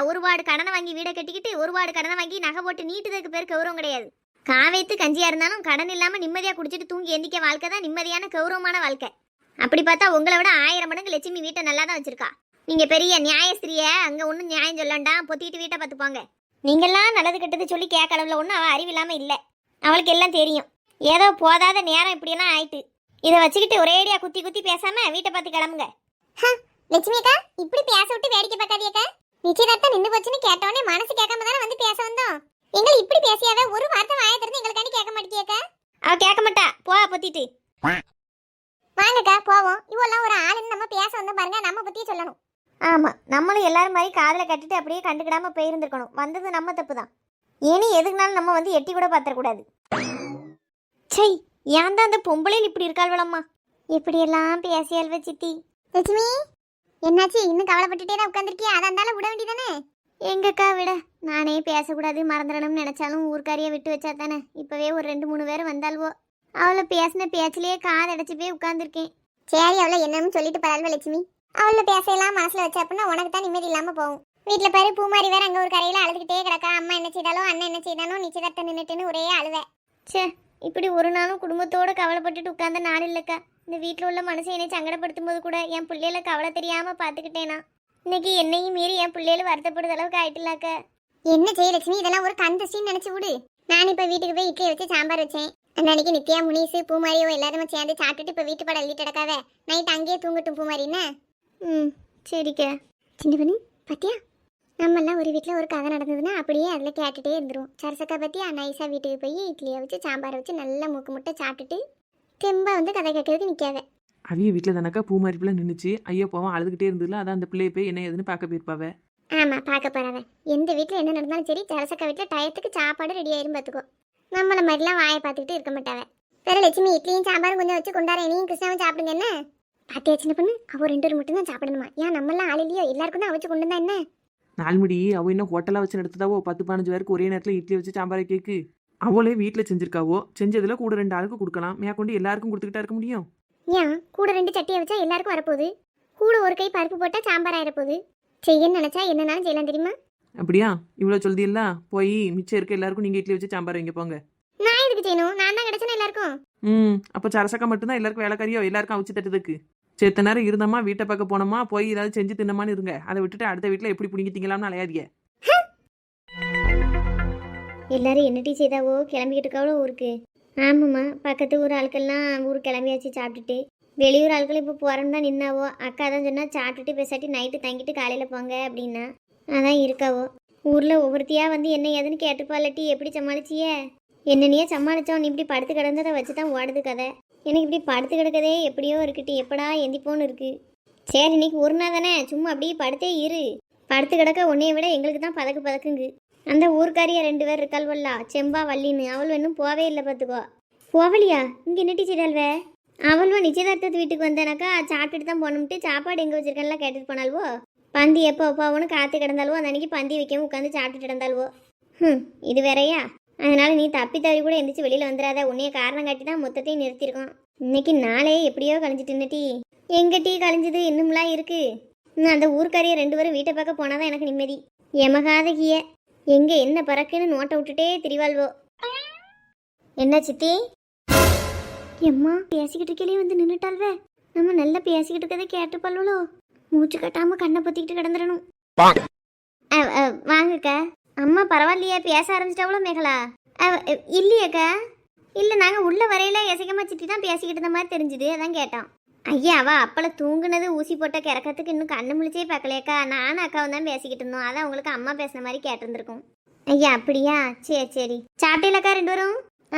Speaker 1: ஒரு வார்டு கடனை வாங்கி வீடை கட்டிக்கிட்டு ஒரு வார்டு கடனை வாங்கி நகை போட்டு நீட்டுறதுக்கு பேர் கௌரவம் கிடையாது. காவேத்து கஞ்சியா இருந்தாலும் கடன் இல்லாம நிம்மதியா குடிச்சிட்டு தூங்கி எந்திக்க வாழ்க்கை தான் நிம்மதியான கௌரவமான வாழ்க்கை. அப்படி பார்த்தா உங்களை விட 1000 மடங்கு லட்சுமி வீட்டை நல்லா தான் வச்சிருக்கா. நீங்க பெரிய நியாயஸ்திரிய, அங்க ஒன்னும் நியாயம் சொல்லண்டா, பொத்திட்டு வீட்டை பார்த்துப்பாங்க. நீங்கெல்லாம் நல்லது கெட்டது சொல்லி கேட்க அளவுல ஒன்றும் அவள் அறிவில்லாம இல்லை. அவளுக்கு எல்லாம் தெரியும். ஏதோ போதாத நேரம் இப்படியெல்லாம் ஆயிட்டு. இதை வச்சுக்கிட்டு ஒரேடியா குத்தி குத்தி பேசாம வீட்டை பார்த்து கிளம்புங்க. லட்சுமி அக்கா இப்படி பேச விட்டு வேடிக்கை பார்க்காதீக்கா. நிச்சயதார்த்தம் நின்று போச்சுன்னு கேட்டோடனே மனசு கேட்காம தானே வந்து பேச வந்தோம். எங்களை இப்படி பேசியாவே ஒரு வார்த்தை வாயை திறந்து எங்களுக்காண்டி கேட்க மாட்டேங்கியக்கா. அவ கேட்க மாட்டா, போ பத்திட்டு வாங்கக்கா போவோம். இவெல்லாம் ஒரு ஆளுன்னு நம்ம பேச வந்தோம் பாருங்க, நம்ம பத்தியே சொல்லணும். ஆமா, நம்மளும் எல்லாரும் மாதிரி காதல கட்டிட்டு அப்படியே கண்டுக்கிடாம போயிருந்துருக்கணும். வந்தது நம்ம தப்பு தான். இனி எதுக்குனாலும் நம்ம வந்து எட்டி கூட பாத்திரக்கூடாது. சை, ஏன் தான் அந்த பொம்பளையில் இப்படி இருக்காள்வளம்மா. இப்படியெல்லாம் பேசியாள்வ சித்தி. லட்சுமி என்னாச்சு, இன்னும் கவலைப்பட்டுட்டே தான் உட்காந்துருக்கியா? அதை இருந்தாலும் விட வேண்டியதானே? எங்கக்கா விட, நானே பேசக்கூடாது மறந்துடணும்னு நினைச்சாலும் ஊர்க்காரியை விட்டு வச்சா தானே. இப்பவே ஒரு 2-3 பேர் வந்தாள்வோ. அவளை பேசின பேச்சிலேயே காதடைச்சு போய் உட்காந்துருக்கேன். சரி, அவளை என்னன்னு சொல்லிட்டு பரவாயில்ல லட்சுமி. அவளை பேசலாம் மனசுல வச்சா அப்படின்னா உனக்கு தான் நிம்மதி இல்லாம போகும். வீட்டுல பாரு பூமாரி வேற அங்க ஒரு கரையில அழுதுகிட்டே கிடக்கா. அம்மா என்ன செய்தாலோ அண்ணன் என்ன செய்தானோ நிச்சயதார்த்தம் நின்னுட்டுன்னு ஒரே அழுவ. சே, இப்படி ஒரு நாளும் குடும்பத்தோட கவலைப்பட்டுட்டு உட்கார்ந்த நாள் இல்லக்கா. இந்த வீட்டில் உள்ள மனுஷன் என்னை சங்கடப்படுத்தும் போது கூட என் பிள்ளைகளை கவலை தெரியாம பாத்துக்கிட்டேனா. இன்னைக்கு என்னையும் மீறி என் பிள்ளைகள் வருத்தப்படுற அளவுக்கு ஆயிட்டுலாக்க. என்ன செய்ய லட்சுமி, இதெல்லாம் ஒரு கந்தசின்னு நினைச்சு விடு. நான் இப்ப வீட்டுக்கு போய் இட்லி வச்சு சாம்பார் வச்சேன். அந்த அன்னைக்கு நித்யா முனிசு பூமாரியோ எல்லாருமே சேர்ந்து சாப்பிட்டுட்டு இப்ப வீட்டு படம் எழுதிட்டு கிடக்காவ. நைட் அங்கேயே தூங்கட்டும் பூமாரின்னு. சரிக்கா. சின்ன பண்ணி பத்தியா, நம்மெல்லாம் ஒரு வீட்டில் ஒரு கதை நடந்ததுன்னா அப்படியே அதில் கேட்டுகிட்டே இருந்துருவோம். சரசக்கா பற்றி நைஸாக வீட்டுக்கு போய் இட்லியை வச்சு சாம்பாரை வச்சு நல்லா மூக்கு முட்டை சாப்பிட்டுட்டு தெம்பா வந்து கதை கேட்கறதுக்கு நிற்காத.
Speaker 2: அவிய வீட்டில் தானக்கா பூ மாதிரி பிள்ளை நின்றுச்சு. ஐயோ போவோம் அழுதுகிட்டே இருந்ததுல, அதான் அந்த பிள்ளைய போய் என்ன ஏதுன்னு பார்க்க போயிருப்பாவ.
Speaker 1: ஆமாம், பார்க்க போகிறவ. எந்த வீட்டில் என்ன நடந்தாலும் சரி, சரசக்கா வீட்டில் டயத்துக்கு சாப்பாடு ரெடி ஆயிரும் பார்த்துக்கோ. நம்மளை மாதிரிலாம் வாயை பார்த்துக்கிட்டு இருக்க மாட்டாவ. வேற லட்சுமி இட்லியும் சாம்பாரும் கொஞ்சம் வச்சு கொண்டாட, நீயும் கிருஷ்ணாவும் சாப்பிடுங்க. என்ன பாத்தியா சின்ன பொண்ணு, அவள் 2 மட்டும் தான் சாப்பிடணுமா? ஏன் நம்மளாம் ஆள் இல்லையோ, எல்லாருக்கும் தான் வச்சு கொண்டு வந்தா என்ன?
Speaker 2: நாள்முடி அவ என்ன ஹோட்டலாக வச்சு நடத்துதாவோ? 10-15 பேருக்கு ஒரே நேரத்தில் இட்லி வச்சு சாம்பாரை கேக்கு. அவளே வீட்டில் செஞ்சிருக்காவோ, செஞ்சதுல கூட 2 ஆளுக்கு கொடுக்கலாம். மேற்கொண்டு எல்லாருக்கும் கொடுத்துக்கிட்டா இருக்க முடியும்?
Speaker 1: ஏன் கூட 2 சட்டியை வச்சா எல்லாருக்கும் வரப்போகுது. கூட ஒரு கை பருப்பு போட்டால் சாம்பார் ஆயிரப்போகுது. செய்யன்னு நினச்சா என்னன்னாலும் செய்யலாம் தெரியுமா?
Speaker 2: அப்படியா? இவ்வளோ சொல்தியல்ல, போய் மிச்சம் இருக்க எல்லாருக்கும் நீங்கள் இட்லி வச்சு சாம்பார் வைங்க போங்க.
Speaker 1: நான் எதுக்கு செய்யணும்? நான் தான் கிடைச்சேன்னா எல்லாருக்கும்.
Speaker 2: அப்போ சரசக்கா மட்டும்தான் எல்லாருக்கும் வேலைக்காரியோ? எல்லாருக்கும் அவிச்சு தட்டுறதுக்கு சேத்த நேரம் இருந்தோமா, வீட்டை பார்க்க போனோமா, போய் ஏதாவது செஞ்சு தின்னமான்னு இருங்க. அதை விட்டுட்டு அடுத்த வீட்டில் எப்படி பிடிங்கிட்டீங்களாம்னு அலையாதீங்க.
Speaker 1: எல்லாரும் என்னட்டி செய்தாவோ கிளம்பிக்கிட்டு இருக்காவோ ஊருக்கு? ஆமாம்மா, பக்கத்து ஊர் ஆட்கள்லாம் ஊருக்கு கிளம்பியாச்சு சாப்பிட்டுட்டு. வெளியூர் ஆட்கள் இப்போ போகிறோன்னு தான் நின்னாவோ. அக்கா தான் சொன்னால் சாப்பிட்டுட்டு பேசாட்டி நைட்டு தங்கிட்டு காலையில் போங்க அப்படின்னா. அதான் இருக்காவோ. ஊரில் ஒவ்வொருத்தையாக வந்து என்ன ஏதுன்னு கேட்டுப்பாலட்டி. எப்படி சமாளிச்சியே? என்னனையே சமாளித்தோம். நீ இப்படி படுத்து கிடந்ததை வச்சு தான் ஓடுது கதை. எனக்கு இப்படி படுத்து கிடக்கதே எப்படியோ இருக்கட்டு, எப்படா எந்திப்போன்னு இருக்கு. சரி, இன்னைக்கு ஒரு நாள் தானே, சும்மா அப்படியே படுத்தே இரு. படுத்து கிடக்க உன்னைய விட எங்களுக்கு தான் பதக்குங்கு. அந்த ஊர்க்காரியா 2 பேர் இருக்காள்வல்லா, செம்பா வள்ளின்னு. அவள் இன்னும் போவே இல்லை பார்த்துக்கோ. போவலியா? இங்கே என்னட்டி செய்தாள்வே? அவள்வா நிச்சயதார்த்தத்து வீட்டுக்கு வந்தேனாக்கா சாப்பிட்டுட்டு தான் போனோம்ட்டு சாப்பாடு எங்கே வச்சிருக்கேன்லாம் கேட்டுட்டு போனால்வோ. பந்தி எப்போ அப்பாவோன்னு காத்து கிடந்தால்வோ. அந்த அன்னைக்கு பந்தி வைக்காம உட்காந்து சாப்பிட்டுட்டு இருந்தால்வோ. இது வேறையா? அதனால நீ தப்பி தவறி கூட எந்திரிச்சு வெளியில் வந்துடாத. உன்னைய காரணம் காட்டி தான் மொத்தத்தையும் நிறுத்திருக்கோம். இன்னைக்கு நாளே எப்படியோ கழிஞ்சிட்டு டீ. எங்க டீ கழிஞ்சது இன்னும்லாம் இருக்கு. இன்னும் அந்த ஊர்க்காரியை 2 பேரும் வீட்டை பார்க்க போனாதான் எனக்கு நிம்மதி. எமகாதகிய எங்க என்ன பறக்குன்னு நோட்டை விட்டுட்டே திரிவாள்வோ. என்ன சித்தி? எம்மா, பேசிக்கிட்டு இருக்கையிலே வந்து நின்றுட்டாள்வே. நம்ம நல்லா பேசிக்கிட்டு இருக்கதை கேட்டுப்பாளோ. மூச்சு கட்டாம கண்ணை பொத்திக்கிட்டு கிடந்துடணும். வாங்கக்கா. அம்மா பரவாயில்லையா, பேச ஆரம்பிச்சிட்டாவளோ மேகலா? இல்லையாக்கா. இல்லை, நாங்கள் உள்ள வரையில எசைக்கம்மா சித்தி தான் பேசிக்கிட்டு இருந்த மாதிரி தெரிஞ்சுது, அதான் கேட்டோம். ஐயா, அவள் அப்பளை தூங்குனது ஊசி போட்ட கிறக்கத்துக்கு இன்னும் கண்ணு முழிச்சே பார்க்கலையாக்கா. நானும் அக்காவும் தான் பேசிக்கிட்டு இருந்தோம். அதான் உங்களுக்கு அம்மா பேசுன மாதிரி கேட்டிருந்துருக்கும். ஐயா அப்படியா? சரி. சாப்பிட்டீங்களாக்கா 2 பேரும்?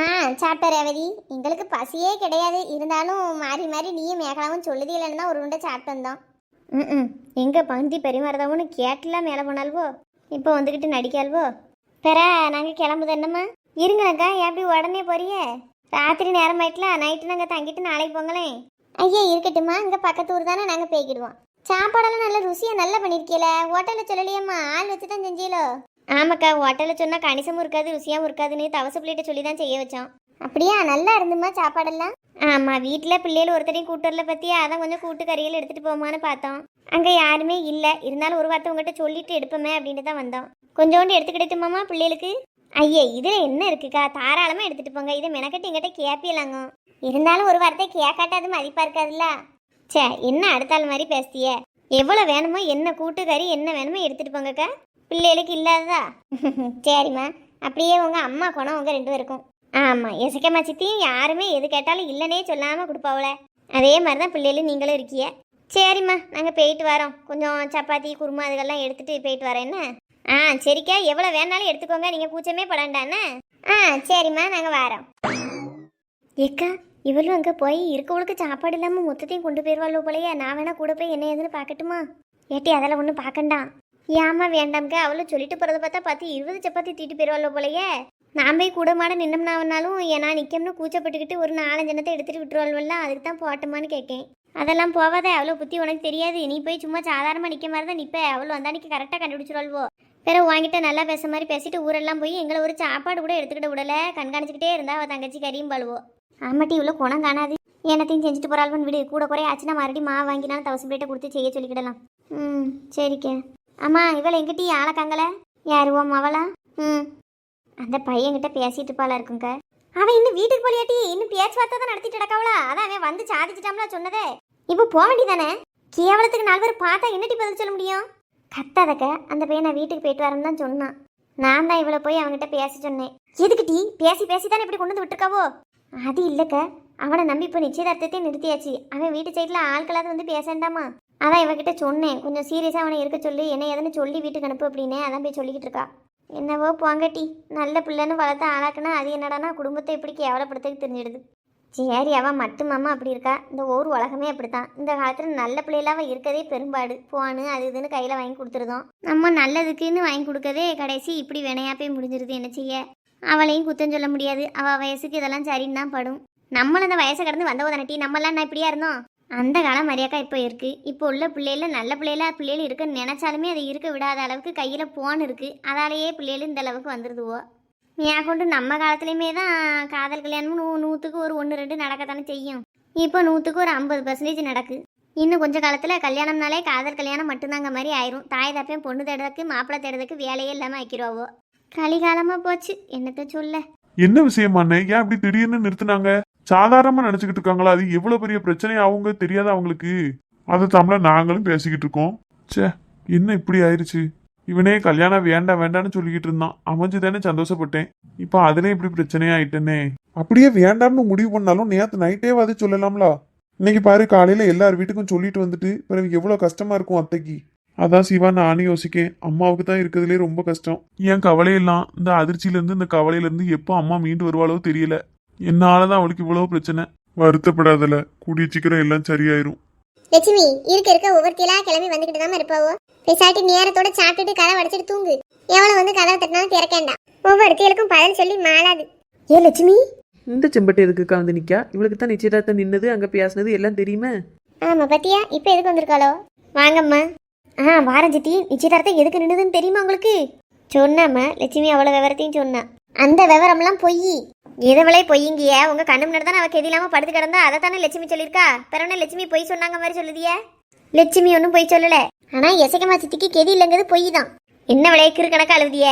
Speaker 1: சாப்பிட்ட ரேவதி. எங்களுக்கு பசியே கிடையாது. இருந்தாலும் மாறி மாறி நீயும் மேகலாவும் சொல்லுது இல்லைன்னு தான் ஒரு உண்டை சாப்பிட்டு வந்தோம். எங்கே பந்தி பெருமாறதாவுன்னு கேட்டுலாம் மேலே போனால்வோ. இப்போ வந்துக்கிட்டு நடிக்கால்வோ. பெற நாங்கள் கிளம்புது என்னம்மா? இருங்கக்கா, எப்படி உடனே போறியே? ராத்திரி நேரம் ஆயிட்டுலாம், நைட்டு நாங்கள் தங்கிட்டு நாளைக்கு போங்களேன். ஐயா இருக்கட்டுமா, இங்கே பக்கத்து ஊர் தானே, நாங்கள் போய்க்கிடுவோம். சாப்பாடெல்லாம் நல்ல ருசியாக நல்லா பண்ணியிருக்கீல. ஹோட்டலில் சொல்லலையம்மா, ஆள் வச்சு தான் செஞ்சீங்களோ? ஆமாக்கா, ஹோட்டலில் சொன்னால் கணிசமும் இருக்காது ருசியாகவும் இருக்காதுன்னு தவச பிள்ளைகிட்ட சொல்லி தான் செய்ய வச்சோம். அப்படியா? நல்லா இருந்துமா சாப்பாடெல்லாம்? ஆமாம், வீட்டில் பிள்ளைகள் ஒருத்தரையும் கூட்டு வரல பற்றியா, அதான் கொஞ்சம் கூட்டு கறிகள் எடுத்துகிட்டு போமான்னு பார்த்தோம். அங்கே யாருமே இல்லை. இருந்தாலும் ஒரு வார்த்தை உங்கள்கிட்ட சொல்லிட்டு எடுப்போமே அப்படின்ட்டு தான் வந்தோம். கொஞ்சோண்டு எடுத்துக்கிட்டுமாம்மா பிள்ளைகளுக்கு? ஐயே, இதில் என்ன இருக்குக்கா, தாராளமாக எடுத்துகிட்டு போங்க. இதை மெனக்கட்டு எங்கிட்ட கேப்பியலாங்க. இருந்தாலும் ஒரு வார்த்தை கேட்காட்டாது மதிப்பாக இருக்காதுல்ல. சே, என்ன அடுத்தாள் மாதிரி பேசிய? எவ்வளோ வேணுமோ, என்ன கூட்டு கறி என்ன வேணுமோ எடுத்துகிட்டு போங்கக்கா. பிள்ளைகளுக்கு இல்லாததா? சரிம்மா, அப்படியே உங்கள் அம்மா குணம் உங்கள் 2 பேருக்கும். ஆமாம் எசக்கம்மா சித்தியும் யாருமே எது கேட்டாலும் இல்லைன்னே சொல்லாமல் கொடுப்பாவல. அதே மாதிரி தான் பிள்ளைகளும் நீங்களும் இருக்கிய. சரிம்மா நாங்கள் போயிட்டு வரோம். கொஞ்சம் சப்பாத்தி குருமா அதுகெல்லாம் எடுத்துகிட்டு போயிட்டு வரேன் என்ன. ஆ சரிக்கா, எவ்வளோ வேணாலும் எடுத்துக்கோங்க, நீங்கள் கூச்சமே படாண்டானே. ஆ சரிம்மா நாங்கள் வரோம். ஏக்கா இவளும் அங்கே போய் இருக்கவளுக்கு சாப்பாடு இல்லாமல் மொத்தத்தையும் கொண்டு போயிடுவாளோ போலையே. நான் வேணா கூட போய் என்ன ஏதுன்னு பார்க்கட்டுமா? ஏட்டி அதெல்லாம் ஒன்றும் பார்க்கண்டாம். ஏமா வேண்டாம்க்கா, அவளும் சொல்லிட்டு போகிறத பார்த்து 20 சப்பாத்தி தீட்டு போயிடுவாளோ போலையே. நான் போய் கூட மாட நின்னம்னாவனாலும் ஏன்னா நிற்கம்னு கூச்சப்பட்டுக்கிட்டு ஒரு 4-5 எண்ணத்தை எடுத்துகிட்டு விட்டுருவாள்வல்ல, அதுக்கு தான் போட்டோமான்னு கேட்கேன். அதெல்லாம் போவாத, அவ்வளோ புத்தி உனக்கு தெரியாது. நீ போய் சும்மா சாதாரணமாக நிற்க மாதிரி தான் நிற்ப. அவ்வளோ வந்தா நிற்க கரெக்டாக கண்டுபிடிச்சிருவாள்வோ. பிறகு வாங்கிட்ட நல்லா பேச மாதிரி பேசிட்டு ஊரெல்லாம் போய் எங்களை ஒரு சாப்பாடு கூட எடுத்துக்கிட்ட விடலை. கண்காணிச்சிக்கிட்டே இருந்தா அவள் தங்கச்சி கறியும் பழுவோ. ஆமாட்டி இவ்வளோ குணம் காணாது. என்னத்தையும் செஞ்சுட்டு போகிறாள்வன் விடு. கூட குறைய ஆச்சுன்னா மறுபடியும் மாவு வாங்கினாலும் 1000 பிளேட்டை கொடுத்து செய்ய சொல்லிக்கிடலாம். சரிக்கே. ஆமாம் இவளை எங்கிட்ட ஆளக்காங்கல யாருவோம் அவளா? அந்த பையன்கிட்ட பேசிட்டு இருப்பாளா இருக்குங்க. அவன் இன்னும் வீட்டுக்கு போலியாட்டி? இன்னும் பேச்சுவார்த்தை தான் நடத்திட்டு கிடக்காவளா? அதான் அவன் வந்து சாதிச்சிட்டாம்ல சொன்னதே. இப்போ போக வேண்டியதானே? கேவலத்துக்கு 4 பேர் பார்த்தா என்னட்டி பதில் சொல்ல முடியும்? கத்தாதக்க, அந்த பையன் நான் வீட்டுக்கு போயிட்டு வரேன்னு தான் சொன்னான். நான் தான் இவளை போய் அவன்கிட்ட பேச சொன்னேன். எதுக்கு டீ? பேசி தானே இப்படி கொண்டு வந்து விட்டுருக்காவோ? அது இல்லைக்க, அவனை நம்பி இப்போ நிச்சயதார்த்தத்தையும் நிறுத்தியாச்சு. அவன் வீட்டு சைடில் ஆட்களாவது வந்து பேசண்டாமா? அதான் இவகிட்ட சொன்னேன், கொஞ்சம் சீரியஸாக அவனை இருக்க சொல்லி என்ன ஏதுன்னு சொல்லி வீட்டுக்கு அனுப்பு அப்படின்னு. அதான் போய் சொல்லிக்கிட்டு இருக்கா. என்னவோ போங்கட்டி, நல்ல பிள்ளைன்னு வளர்த்து ஆளாக்குனா அது என்னடானா குடும்பத்தை இப்படி கேவலப்படுத்துக்கு தெரிஞ்சிடுது. சரி அவன் மட்டுமாமா அப்படி இருக்கா? இந்த ஒரு உலகமே அப்படித்தான். இந்த காலத்தில் நல்ல பிள்ளைகளாக இருக்கதே பெரும்பாடு. போனு அது இதுன்னு கையில் வாங்கி கொடுத்துருதோம். நம்ம நல்லதுக்குன்னு வாங்கி கொடுக்கதே கடைசி இப்படி வினையா போய் முடிஞ்சிருது. என்ன செய்ய? அவளையும் குத்தம் சொல்ல முடியாது. அவள் வயசுக்கு இதெல்லாம் சரின்னு தான் படும். நம்மளும் அந்த வயசை கடந்து வந்தவதானட்டி. நம்மளாம் நான் இப்படியா இருந்தோம்? அந்த காலம் மரியாக்கா இப்போ இருக்குது. இப்போ உள்ள பிள்ளைகள நல்ல பிள்ளைகள் இருக்குன்னு நினச்சாலுமே அதை இருக்க விடாத அளவுக்கு கையில் ஃபோன் இருக்குது. அதாலேயே பிள்ளைகள் இந்த அளவுக்கு வந்துடுதுவோ. ஏன் கொண்டு நம்ம காலத்துலேயுமே தான் காதல் கல்யாணமும் 100க்கு ஒரு 1-2 நடக்கத்தானே செய்யும். இப்போ 100க்கு ஒரு 50% நடக்கு. இன்னும் கொஞ்சம் காலத்தில் கல்யாணம்னாலே காதல் கல்யாணம் மட்டும்தாங்க மாதிரி ஆயிரும். தாய் தப்பையும் பொண்ணு தேடுறதுக்கு மாப்பிள்ளை தேடுறதுக்கு வேலையே இல்லாமல் ஆக்கிடுவாவோ. கலிகாலமாக போச்சு, என்னத்த சொல்ல.
Speaker 4: என்ன விஷயமாண்ணே? ஏன் இப்படி திடீர்னு நிறுத்தினாங்க? சாதாரணமா நினைச்சுக்கிட்டு இருக்காங்களா? அது எவ்வளவு பெரிய பிரச்சனை அவங்க தெரியாத அவங்களுக்கு. அதை தமிழ நாங்களும் பேசிக்கிட்டு இருக்கோம். சே, என்ன இப்படி ஆயிடுச்சு? இவனே கல்யாணம் வேண்டாம்னு சொல்லிக்கிட்டு இருந்தான். அமைஞ்சுதானே சந்தோஷப்பட்டேன். இப்போ அதுல இப்படி பிரச்சனையா ஆயிட்டேனே. அப்படியே வேண்டாம்னு முடிவு பண்ணாலும் நேத்து நைட்டே வந்து சொல்லலாம்ல. இன்னைக்கு பாரு, காலையில எல்லார் வீட்டுக்கும் சொல்லிட்டு வந்துட்டு பிறகு எவ்வளவு கஷ்டமா இருக்கும் அத்தைக்கு. அதான் சிவா நானும் யோசிக்கேன். அம்மாவுக்கு தான் இருக்கிறதுலே ரொம்ப கஷ்டம். என் கவலையெல்லாம் இந்த அதிர்ச்சியில இருந்து இந்த கவலையில இருந்து எப்போ அம்மா மீண்டு வருவாளோ தெரியல. என்னாலதான் அவளுக்கு இவ்வளவு பிரச்சனை. வருத்தப்படாதல, கூடிய சீக்கிரம் எல்லாம் சரியாயிரும்.
Speaker 1: லட்சுமி இருக்க ஒவ்வொருத்திலா கிளம்பி வந்துகிட்டு தான் இருப்பாவோ. பேசாட்டி நேரத்தோட சாப்பிட்டுட்டு கதை வடிச்சிட்டு தூங்கு. எவ்வளவு வந்து கதவை தட்டினாலும் திறக்கேண்டா. ஒவ்வொருத்திகளுக்கும் பதில் சொல்லி மாளாது. ஏ லட்சுமி,
Speaker 2: இந்த செம்பட்டை எதுக்குக்கா வந்து நிற்கா? இவளுக்கு தான் நிச்சயதார்த்தம் நின்னது, அங்கே பேசினது எல்லாம் தெரியுமே.
Speaker 1: ஆமா பத்தியா, இப்போ எதுக்கு வந்திருக்காளோ? வாங்கம்மா. வாரம் சித்தி, நிச்சயதார்த்தம் எதுக்கு நின்னுதுன்னு தெரியுமா உங்களுக்கு? சொன்னாம்மா லட்சுமி, அவ்வளோ விவரத்தையும் சொன்னா. அந்த விவரம்லாம் பொய். எதவளே பொய்ங்கிய? உங்க கண்ணு முன்னாடி தான் அவ கெதி இல்லாம படுத்து கிடந்தா. அதை தானே லட்சுமி சொல்லியிருக்கா. பிறவனே லட்சுமி பொய் சொன்னாங்க மாதிரி சொல்லுதிய? லட்சுமி ஒன்றும் பொய் சொல்லல. ஆனா எசக்கம்மா சித்திக்கு கெதி இல்லைங்கிறது பொய் தான். என்ன விளையாக்கு கணக்கா அழுதிய?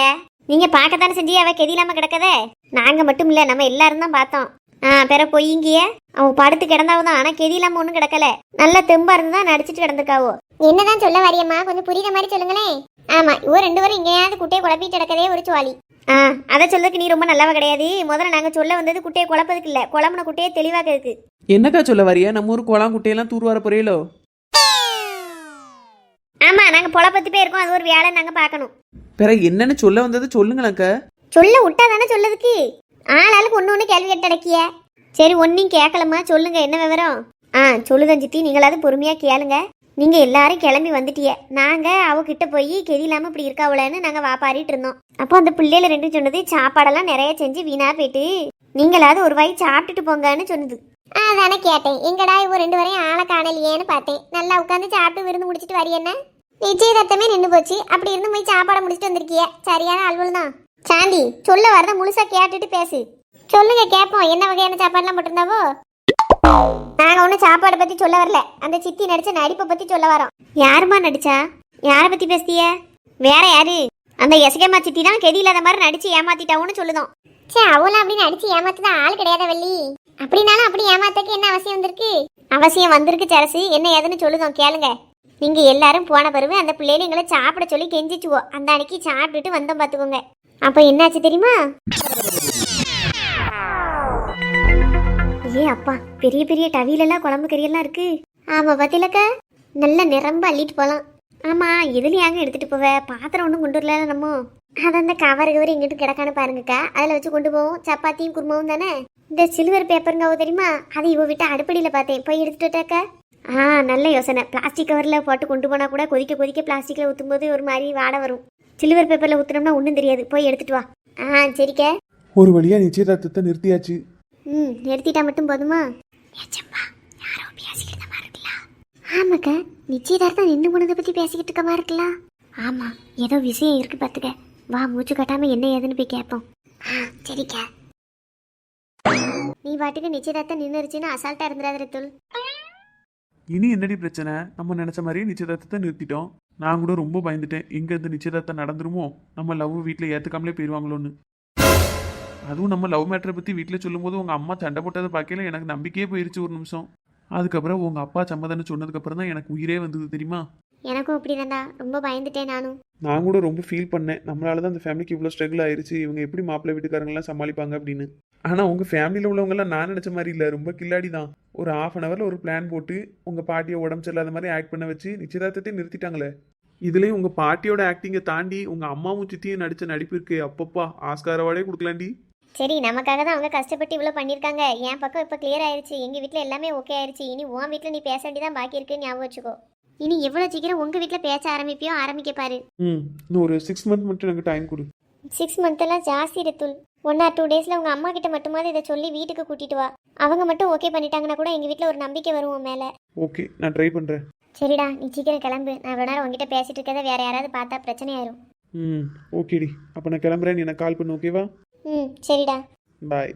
Speaker 1: நீங்க பார்க்கத்தானே செஞ்சிய அவ கெதி இல்லாம கிடக்கதே. நாங்க மட்டும் இல்ல, நம்ம எல்லாரும் தான் பார்த்தோம். பிற பொய்ங்கிய? அவன் படுத்து கிடந்தாவும் தான். ஆனா கெதி இல்லாம ஒன்றும் கிடக்கல. நல்ல தெம்பா இருந்துதான் நடிச்சிட்டு கிடந்திருக்காவோ. என்னதான் சொல்ல வாரியம்மா, கொஞ்சம் புரியுற மாதிரி சொல்லுங்களேன். ஆமா, இவ 2 பேரும் இங்கேயாவது குட்டையை குழப்பிட்டு கிடக்கதே ஒரு சுவாலி. அதை சொல்றதுக்கு நீ ரொம்ப நல்லவ கிடையாது. முதல்ல நாங்க சொல்ல வந்தது குட்டையை குழப்பதுக்கு இல்ல, குழம்புன குட்டையை தெளிவாக்கிறதுக்கு.
Speaker 2: என்னக்கா சொல்ல வரியா? நம்ம ஊர் குளம் குட்டையெல்லாம் தூர் வர போறீங்களோ?
Speaker 1: ஆமா, நாங்க பொழப்பத்து போய் இருக்கோம். அது ஒரு வேலை நாங்க பார்க்கணும்.
Speaker 2: பிறகு என்னன்னு சொல்ல வந்தது சொல்லுங்களேக்கா.
Speaker 1: சொல்ல விட்டா தானே சொல்லதுக்கு. ஆளாளுக்கு ஒண்ணு கேள்வி கேட்டடக்கிய. சரி, ஒன்னும் கேட்கலம்மா, சொல்லுங்க என்ன விவரம்? சொல்லுதன் சித்தி, நீங்களாவது பொறுமையா கேளுங்க. நீங்க எல்லாரும் கிளம்பி வந்துட்டிய. நாங்க அவகிட்ட போய் கெதி இல்லாம இப்படி இருக்காவலன்னு நாங்க வாப்பாரிட்டு இருந்தோம். அப்போ அந்த பிள்ளைல 2 சொன்னது சாப்பாடெல்லாம் நிறைய செஞ்சு வீணா போயிட்டு நீங்களாவது ஒரு வாய் சாப்பிட்டுட்டு போங்கன்னு சொன்னது. அதானே கேட்டேன். எங்கடா இவ 2 வரையும் ஆளை காணலையேன்னு பார்த்தேன். நல்லா உட்காந்து சாப்பிட்டு விருந்து முடிச்சிட்டு வரி. என்ன நிச்சயதார்த்தமே நின்று போச்சு. அப்படி இருந்து போய் சாப்பாடை முடிச்சுட்டு வந்திருக்கிய. சரியான அலுவல் தான். சாந்தி, சொல்ல வரத முழுசா கேட்டுட்டு பேசு. சொல்லுங்க கேட்போம். என்ன வகையான சாப்பாடுலாம் போட்டிருந்தாவோ? நாங்க ஒன்னும் சாப்பாடை பத்தி சொல்ல வரல. அந்த சித்தி நடிச்ச நடிப்பை பத்தி சொல்ல வரோம். யாருமா நடிச்சா? யார பத்தி பேசிய? வேற யாரு? அந்த எசகம்மா சித்தி தான் கெதி இல்லாத மாதிரி நடிச்சு ஏமாத்திட்டாவுன்னு சொல்லுதோம். சே, அவளும் அப்படி நடிச்சு ஏமாத்துதான் ஆள் கிடையாத வள்ளி. அப்படின்னாலும் அப்படி ஏமாத்தக்கு என்ன அவசியம் வந்திருக்கு? அவசியம் வந்திருக்கு சரசு. என்ன ஏதுன்னு சொல்லுதோம் கேளுங்க. நீங்க எல்லாரும் போன பிறகு அந்த பிள்ளைகளை எங்களை சாப்பிட சொல்லி கெஞ்சிச்சுவோம். அந்த அன்னைக்கு சாப்பிட்டுட்டு வந்தோம் பாத்துக்கோங்க. அப்ப என்னாச்சு தெரியுமா? ஏ அப்பா, பெரிய பெரிய டவிலெல்லாம் குழம்பு கறியெல்லாம் இருக்கு. ஆமா பாத்திலக்கா, நல்ல நிரம்ப அள்ளிட்டு போலாம். ஆமா, எதுலையாங்க எடுத்துட்டு போவ? பாத்திரம் ஒன்றும் கொண்டு வரல நம்ம. அது அந்த கவர் இங்கிட்டு கிடக்கான்னு பாருங்கக்கா, அதில் வச்சு கொண்டு போவோம். சப்பாத்தியும் குருமாவும் தானே. இந்த சில்வர் பேப்பருங்க தெரியுமா, அது இவ விட்டு அடுப்படியில் பார்த்தேன், போய் எடுத்துட்டு வட்டாக்கா. நல்ல யோசனை. பிளாஸ்டிக் கவரில் போட்டு கொண்டு போனால் கூட கொதிக்க கொதிக்க பிளாஸ்டிக்கில் ஊற்றும் போது ஒரு மாதிரி வாடை வரும். சில்வர் பேப்பரில் ஊற்றுனோம்னா ஒன்றும் தெரியாது. போய் எடுத்துட்டு வா. சரிக்கா.
Speaker 4: ஒரு வழியா நிச்சயதார்த்தத்தை நிறுத்தியாச்சு.
Speaker 1: நிறுத்திட்டா மட்டும் போதுமா? யாரோ பேசிக்கிட்டு மாதிரி இருக்குல்ல. ஆமாக்கா, நிச்சயதார்த்தம் நின்று போனதை பற்றி பேசிக்கிட்டு இருக்க மாதிரி இருக்கலாம். ஆமாம், ஏதோ விஷயம் இருக்கு பார்த்துக்க. வா, மூச்சு கட்டாமல் என்ன ஏதுன்னு போய் கேட்போம். சரிக்கா. நீ பாட்டுக்கு நிச்சயதார்த்தம் நின்றுச்சுன்னு அசால்ட்டாக இருந்துடாத ரத்துல்.
Speaker 4: இனி என்னடி பிரச்சனை? நம்ம நினைச்ச மாதிரியே நிச்சயதார்த்தத்தை நிறுத்திட்டோம். நான் கூட ரொம்ப பயந்துட்டேன், எங்க இந்த நிச்சயதார்த்தம் நடந்துருமோ, நம்ம லவ் வீட்டில் ஏற்றுக்காமலே போயிடுவாங்களோன்னு. அதுவும் நம்ம லவ் மேட்டரை பற்றி வீட்டில் சொல்லும்போது உங்கள் அம்மா சண்டை போட்டதை பார்க்கல எனக்கு நம்பிக்கையே போயிருச்சு ஒரு நிமிஷம். அதுக்கப்புறம் உங்கள் அப்பா சம்மதம்னு சொன்னதுக்கப்புறம் தான் எனக்கு உயிரே வந்தது தெரியுமா.
Speaker 1: எனக்கும் அப்படி தான்டா, ரொம்ப பயந்துட்டேன் நானும்.
Speaker 4: நான் கூட ரொம்ப ஃபீல் பண்ணேன், நம்மளால தான் அந்த ஃபேமிலிக்கு இவ்வளோ ஸ்ட்ரகிள் ஆயிருச்சு, இவங்க எப்படி மாப்பிள்ளை வீட்டுக்காரங்களாம் சமாளிப்பாங்க அப்படின்னு. ஆனால் உங்கள் ஃபேமிலியில் உள்ளவங்கலாம் நான் நினச்ச மாதிரி இல்லை, ரொம்ப கில்லாடி தான். ஒரு 1/2 hourல ஒரு பிளான் போட்டு உங்கள் பாட்டியை உடம்பு சரியில்லாத மாதிரி ஆக்ட் பண்ண வச்சு நிச்சயதார்த்தத்தை நிறுத்திட்டாங்களே. இதுலேயும் உங்கள் பாட்டியோட ஆக்டிங்கை தாண்டி உங்கள் அம்மாவும் சித்தியும் நடித்த நடிப்பு இருக்கு, அப்பப்பா ஆஸ்கார் அவார்டே கொடுக்கலாண்டி.
Speaker 1: சரி, நமக்காக தான் அவங்க கஷ்டப்பட்டு இவ்வளோ பண்ணியிருக்காங்க. என் பக்கம் இப்போ கிளியர் ஆயிடுச்சு. எங்கள் வீட்டில் எல்லாமே ஓகே ஆயிடுச்சு. இனி உன் வீட்டில் நீ பேச வேண்டியதான் பாக்கி இருக்குன்னு ஞாபகம் வச்சுக்கோ. இனி எவ்வளோ சீக்கிரம் உங்கள் வீட்டில் பேச ஆரம்பிப்பியோ ஆரம்பிக்க பாரு.
Speaker 4: இன்னும் ஒரு 6 month மட்டும் எனக்கு டைம் கொடு.
Speaker 1: 6 month எல்லாம் ஜாஸ்தி ரத்துல். 1 or 2 daysல உங்கள் அம்மா கிட்ட மட்டுமாவது இதை சொல்லி வீட்டுக்கு கூட்டிட்டு வா. அவங்க மட்டும் ஓகே பண்ணிட்டாங்கன்னா கூட எங்கள் வீட்டில் ஒரு நம்பிக்கை வரும் உன் மேலே.
Speaker 4: ஓகே, நான் ட்ரை பண்ணுறேன்.
Speaker 1: சரிடா, நீ சீக்கிரம் கிளம்பு. நான் இவ்வளோ நேரம் உங்ககிட்ட பேசிட்டு இருக்கதை வேற யாராவது பார்த்தா பிரச்சனை ஆயிரும்.
Speaker 4: ஓகேடி, அப்போ நான் கிளம்புறேன், நீ எனக்கு கால் பண்ணு, ஓகேவா?
Speaker 1: சரிடா.
Speaker 4: பாய்.